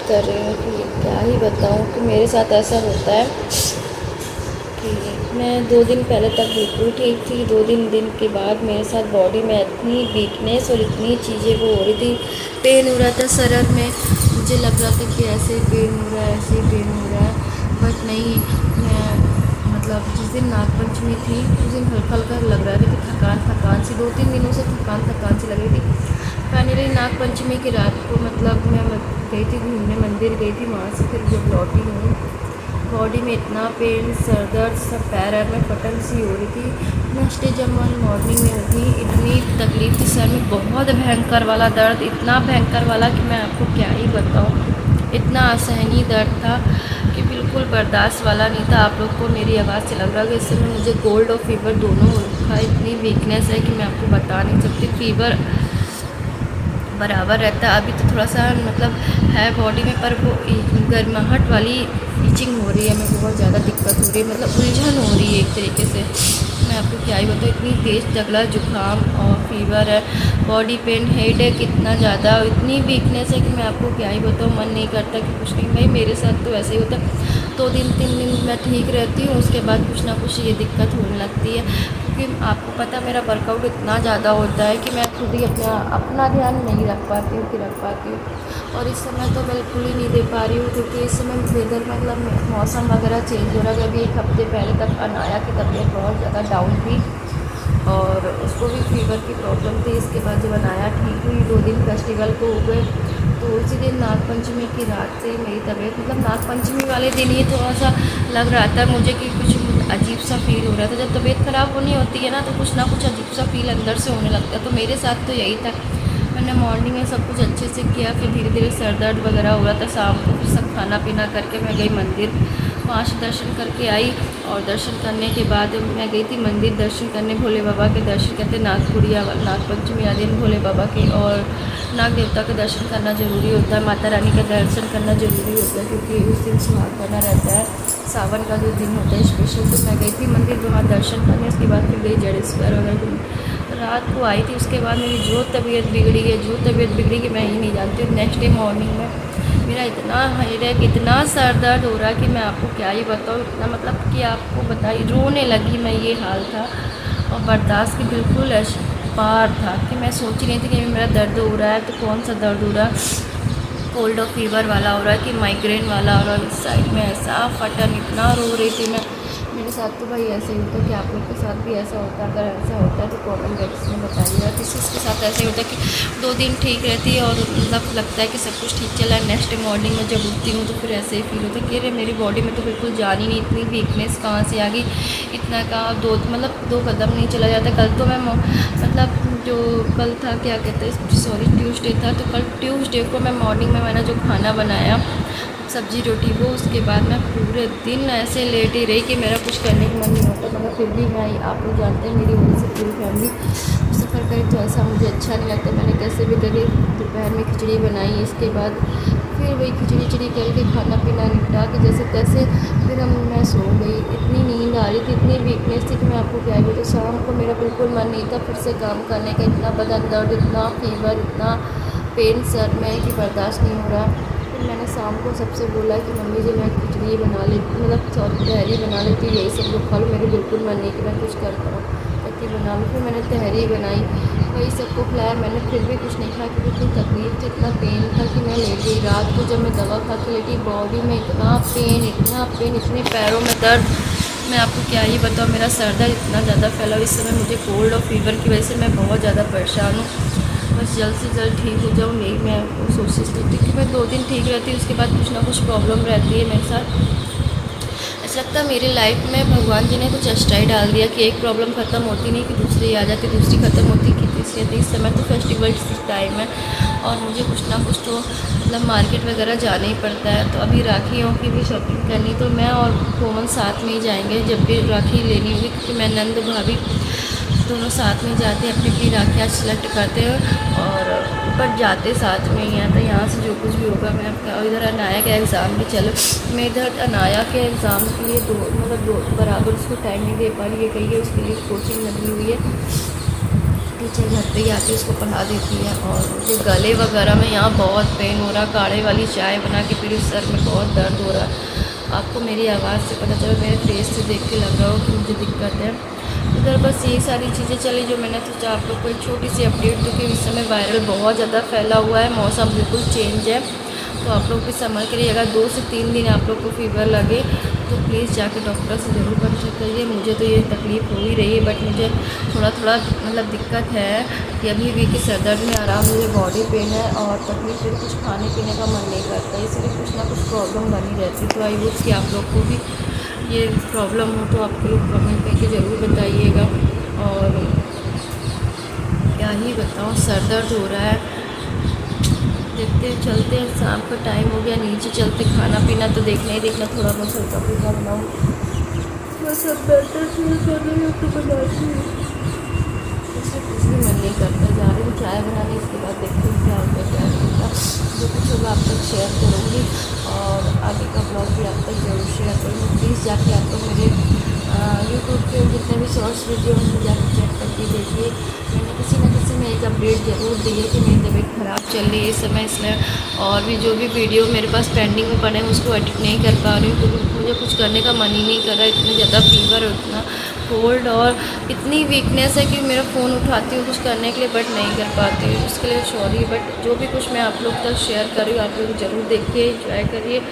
कर रही हूँ कि क्या ही बताऊँ कि मेरे साथ ऐसा होता है कि मैं 2 दिन पहले तक बिल्कुल ठीक थी। 2 दिन के बाद मेरे साथ बॉडी में इतनी वीकनेस और इतनी चीज़ें वो हो रही थी, पेन हो रहा था सर में। मुझे लग रहा था कि ऐसे पेन हो रहा है, ऐसे पेन हो रहा है, बट नहीं। मैं मतलब जिस दिन नागपंचमी थी उस दिन हल्का हल्का लग रहा था कि थकान थकान सी, 2-3 दिनों से थकान थकान सी लग रही थी। फाइनली नागपंचमी की रात को मतलब मैं गई थी घूमने, मंदिर गई थी, वहाँ से फिर जब लौटी हूँ बॉडी में इतना पेन, सर दर्द, सब पैर में फटन सी हो रही थी। नेक्स्ट डे जब मैं मॉर्निंग में उठी इतनी तकलीफ़ थी सर में, बहुत भयंकर वाला दर्द, इतना भयंकर वाला कि मैं आपको क्या ही बताऊँ। इतना असहनीय दर्द था कि बिल्कुल बर्दाश्त वाला नहीं था। आप लोग को मेरी आवाज़ से लग रहा है कि इस समय मुझे कोल्ड और फीवर दोनों हो रखा है। इतनी वीकनेस है कि मैं आपको बता नहीं सकती। फीवर बराबर रहता है, अभी तो थोड़ा सा मतलब है बॉडी में, पर वो गर्माहट वाली ईचिंग हो रही है, हमें बहुत ज़्यादा दिक्कत हो रही है, मतलब उलझन हो रही है एक तरीके से। मैं आपको क्या ही बताऊँ, इतनी तेज़ तगड़ा जुकाम और फीवर है, बॉडी पेन, हेड है कितना ज़्यादा, और इतनी वीकनेस है कि मैं आपको क्या ही बताऊँ। मन नहीं करता कि कुछ नहीं। भाई मेरे साथ तो ऐसे ही होता है, 2 दिन 3 दिन मैं ठीक रहती हूँ, उसके बाद कुछ ना कुछ ये दिक्कत होने लगती है। क्योंकि आपको पता है मेरा वर्कआउट इतना ज़्यादा होता है कि मैं खुद ही अपना ध्यान नहीं रख पाती हूँ कि रख पाती हूँ। और इस समय तो बिल्कुल ही नहीं दे पा रही हूँ, क्योंकि इस समय वेदर मतलब मौसम वगैरह चेंज हो रहा है। अभी 1 हफ्ते पहले तक अनाया की तबीयत बहुत ज़्यादा डाउन थी और उसको भी फीवर की प्रॉब्लम थी। इसके बाद जब अनाया ठीक हुई, 2 दिन फेस्टिवल को हो गए, तो उसी दिन नागपंचमी की रात से मेरी तबीयत मतलब नागपंचमी वाले दिन ही थोड़ा सा लग रहा था मुझे कि कुछ अजीब सा फील हो रहा था। जब तबीयत ख़राब होनी होती है ना तो कुछ ना कुछ अजीब सा फील अंदर से होने लगता है, तो मेरे साथ तो यही था। मैंने मॉर्निंग में सब कुछ अच्छे से किया, फिर धीरे धीरे सर दर्द वगैरह हो रहा था। शाम को फिर सब खाना पीना करके मैं गई मंदिर, वहाँ से दर्शन करके आई। और दर्शन करने के बाद मैं गई थी मंदिर दर्शन करने, भोले बाबा के दर्शन करते, नागपुरिया नागपंचमी आदि दिन भोले बाबा के और नाग देवता का दर्शन करना ज़रूरी होता है, माता रानी का दर्शन करना ज़रूरी होता है, क्योंकि उस दिन सुहाग बना रहता है, सावन का जो दिन होता है स्पेशल। तो मैं गई थी मंदिर वहाँ दर्शन करने, उसके बाद फिर गई जडेश्वर वगैरह। रात को आई थी, उसके बाद मेरी जो तबीयत बिगड़ी है, जो तबीयत बिगड़ी कि मैं ही नहीं जानती हूँ। नेक्स्ट डे मॉर्निंग में मेरा इतना हेडेक, इतना सर दर्द हो रहा है कि मैं आपको क्या ही बताऊँ। इतना मतलब कि आपको बताइए, रोने लगी मैं, ये हाल था। और बर्दाश्त की बिल्कुल पार था कि मैं सोच ही नहीं थी कि मेरा दर्द हो रहा है तो कौन सा दर्द हो रहा है, कोल्ड और फीवर वाला हो रहा है कि माइग्रेन वाला हो रहा है। इस साइड में ऐसा फटन, इतना रो रही थी मैं। मेरे साथ तो भाई ऐसे ही होता है कि आप लोग के साथ भी ऐसा होता है? अगर ऐसा होता है तो कमेंट बॉक्स में बताइएगा। किसी के साथ ऐसे ही होता है कि 2 दिन ठीक रहती है और मतलब लगता है कि सब कुछ ठीक चला है, नेक्स्ट डे मॉर्निंग में जब उठती हूँ तो फिर ऐसे ही फील होता है कि अरे मेरी बॉडी में तो बिल्कुल जान ही नहीं, इतनी वीकनेस कहाँ से आ गई, इतना कहाँ, 2 कदम नहीं चला जाता। कल तो मैं मतलब जो कल था क्या कहते हैं, सॉरी ट्यूसडे था, तो कल ट्यूसडे को मैं मॉर्निंग में मैंने जो खाना बनाया सब्जी रोटी वो, उसके बाद मैं पूरे दिन ऐसे लेट ही रही कि मेरा कुछ करने का मन नहीं होता, मगर फिर भी मैं, आप लोग जानते हैं मेरी वजह से पूरी फैमिली सफ़र करी, तो ऐसा मुझे अच्छा नहीं लगता। मैंने कैसे भी करके दोपहर में खिचड़ी बनाई, इसके बाद फिर वही खिचड़ी करके खाना पीना निपटा के जैसे तैसे फिर मैं सो गई। इतनी नींद आ रही थी, इतनी वीकनेस थी कि मैं आपको क्या बोलूँ। शाम को मेरा बिल्कुल मन नहीं था फिर से काम करने का, इतना बदन दर्द, इतना फीवर, इतना पेन सर में कि बर्दाश्त नहीं हो रहा। फिर मैंने शाम को सबसे बोला कि मम्मी जी मैं खिचड़ी बना लेती, मतलब सॉरी तहरी बना लेती हूँ, यही सब लोग खा लो, मेरे बिल्कुल मन नहीं कि मैं कुछ कर पाऊँ, ताकि बना लूँ। फिर मैंने तहरी बनाई, वही सबको खिलाया। मैंने फिर भी कुछ नहीं खाया क्योंकि इतनी तकलीफ थी, इतना पेन था कि मैं लेट गई। रात को जब मैं दवा खा के लेटी, बॉडी में इतना पेन, इतना पेन, इतने पैरों में दर्द, मैं आपको क्या ही बताऊँ। मेरा सर दर्द इतना ज़्यादा फैला हुआ, इस समय मुझे कोल्ड और फीवर की वजह से मैं बहुत ज़्यादा परेशान हूँ। बस जल्द से जल्द ठीक हो जाऊँ, यही मैं कोशिश करती हूँ कि मैं 2 दिन ठीक रहती हूँ, उसके बाद कुछ ना कुछ प्रॉब्लम रहती है मेरे साथ। ऐसा लगता है मेरी लाइफ में भगवान जी ने कुछ एक्स्ट्रा ही डाल दिया कि एक प्रॉब्लम ख़त्म होती नहीं कि दूसरी आ जाती, दूसरी ख़त्म होती कि तीसरी आती। इस समय तो फेस्टिवल टाइम है और मुझे कुछ ना कुछ तो मतलब मार्केट वगैरह जाना ही पड़ता है। तो अभी राखियों की भी शॉपिंग करनी, तो मैं और कोमल साथ में ही जाएंगे जब भी राखी लेनी होगी, क्योंकि मैं नंद भाभी दोनों साथ में जाते हैं, अपनी अपनी राखियाँ सेलेक्ट करते हैं और ऊपर जाते साथ में ही हैं। तो यहाँ से जो कुछ भी होगा मैं आपका, और इधर अनाया का एग्ज़ाम भी चलो, मैं इधर अनाया के एग्ज़ाम के लिए दो बराबर उसको टाइम नहीं दे पा रही है, कही है उसके लिए कोचिंग लगी हुई है। टीचर घर पे ही आती है, उसको पढ़ा देती है। और मुझे गले वगैरह में यहाँ बहुत पेन हो रहा, काढ़े वाली चाय बना के पी रही, सर में बहुत दर्द हो रहा है। आपको मेरी आवाज़ से पता चला, मेरे फेस से देख के लग रहा हो कि मुझे दिक्कत है। इधर बस यही सारी चीज़ें चली जो मैंने सोचा आप लोग को एक छोटी सी अपडेट दूँ कि इस समय वायरल बहुत ज़्यादा फैला हुआ है, मौसम बिल्कुल चेंज है। तो आप लोग भी संभल करिए। अगर 2 से 3 दिन आप लोग को फीवर लगे तो प्लीज़ जाके डॉक्टर से ज़रूर कंसल्ट करिए। मुझे तो ये तकलीफ़ हो ही रही है, बट मुझे थोड़ा थोड़ा मतलब दिक्कत है कि अभी भी कि सर दर्द में आराम, मुझे बॉडी पेन है और तकलीफ है, कुछ खाने पीने का मन नहीं करता, इसलिए कुछ ना कुछ प्रॉब्लम बनी रहती है। तो आई होप कि आप लोग को भी ये प्रॉब्लम हो तो आप लोग कमेंट करके ज़रूर बताइएगा। और क्या ही बताऊँ, सर दर्द हो रहा है। देखते हैं, चलते हैं, शाम का टाइम हो गया, नीचे चलते, खाना पीना तो देखना ही देखना, थोड़ा बहुत हल्का फुल्का बनाऊँ। बस अब बेटर फील कर रही हूँ तो बनाती हूँ, इससे कुछ भी मन नहीं करता। जा रही हूँ चाय बनाने, इसके बाद देखते हैं क्या होता है क्या नहीं होता। जो कुछ होगा आप तक शेयर करूँगी और आगे का ब्लॉग भी आप तक ज़रूर शेयर करूँगी। प्लीज़ जाके आप लोग मेरे यूट्यूब पे जितने भी शॉर्ट्स वीडियो उनको जाके चेक करके देखिए। मैंने किसी न किसी में एक अपडेट ज़रूर दी है कि मेरी तबीयत ख़राब चल रही है इस समय, इसलिए और भी जो भी वीडियो मेरे पास पेंडिंग में पड़े हैं उसको एडिट नहीं कर पा रही हूँ, क्योंकि मुझे कुछ करने का मन ही नहीं कर रहा है। इतनी ज़्यादा फीवर है, इतना कोल्ड और इतनी वीकनेस है कि मेरा फ़ोन उठाती हूँ कुछ करने के लिए बट नहीं कर पाती हूँ, उसके लिए सॉरी। बट जो भी कुछ मैं आप लोग तक शेयर कर रही हूँ आप लोग ज़रूर देखिए, एंजॉय करिए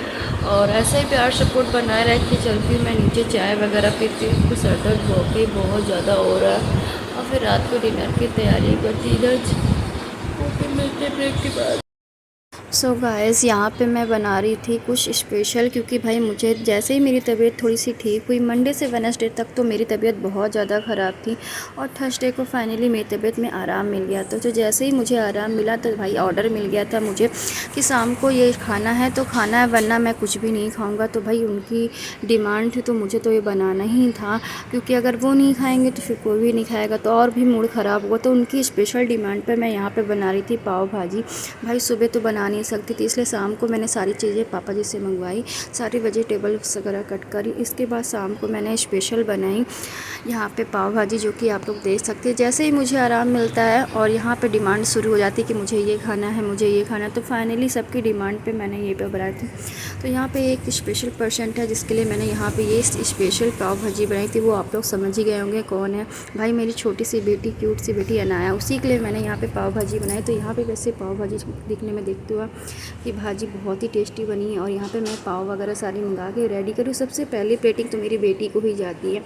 और ऐसा ही प्यार सपोर्ट बनाए रख के चलती हूँ। मैं नीचे चाय वगैरह पीती हूँ, तो सर दर्द बहुत ज़्यादा हो रहा है और फिर रात को डिनर की तैयारी करती इधर। फिर मिलते ब्रेक के बाद। सो गाइस, यहाँ पे मैं बना रही थी कुछ स्पेशल, क्योंकि भाई मुझे जैसे ही मेरी तबीयत थोड़ी सी ठीक हुई, मंडे से वेडनेसडे तक तो मेरी तबीयत बहुत ज़्यादा ख़राब थी और थर्सडे को फाइनली मेरी तबीयत में आराम मिल गया। तो जैसे ही मुझे आराम मिला तो भाई ऑर्डर मिल गया था मुझे कि शाम को ये खाना है तो खाना है, वरना मैं कुछ भी नहीं खाऊँगा। तो भाई उनकी डिमांड थी तो मुझे तो ये बनाना ही था, क्योंकि अगर वो नहीं खाएँगे तो फिर कोई भी नहीं खाएगा, तो और भी मूड ख़राब हुआ। तो उनकी स्पेशल डिमांड पर मैं यहाँ पर बना रही थी पाव भाजी। भाई सुबह तो बना नहीं सकती थी, इसलिए शाम को मैंने सारी चीज़ें पापा जी से मंगवाई, सारी वेजिटेबल्स वगैरह कट करी। इसके बाद शाम को मैंने स्पेशल बनाई यहाँ पे पाव भाजी, जो कि आप लोग देख सकते हैं। जैसे ही मुझे आराम मिलता है और यहाँ पे डिमांड शुरू हो जाती है कि मुझे ये खाना है, मुझे ये खाना है, तो फाइनली सबकी डिमांड पे मैंने ये पे बनाई थी। तो यहाँ पे एक स्पेशल पर्सेंट है जिसके लिए मैंने यहाँ पे ये स्पेशल पाव भाजी बनाई थी, वो आप लोग समझ ही गए होंगे कौन है। भाई मेरी छोटी सी बेटी, क्यूट सी बेटी अनाया, उसी के लिए मैंने यहाँ पे पाव भाजी बनाई। तो यहाँ पे वैसे पाव भाजी दिखने में देखते हुआ कि भाजी बहुत ही टेस्टी बनी है। और यहाँ पे मैं पाव वगैरह सारी मंगा के रेडी करूँ। सबसे पहले प्लेटिंग तो मेरी बेटी को ही जाती है।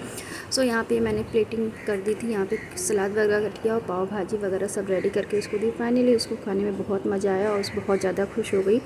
सो यहाँ पे मैंने प्लेटिंग कर दी थी, यहाँ पे सलाद वगैरह कट किया और पाव भाजी वगैरह सब रेडी करके उसको दी। फाइनली उसको खाने में बहुत मज़ा आया और बहुत ज़्यादा खुश हो गई।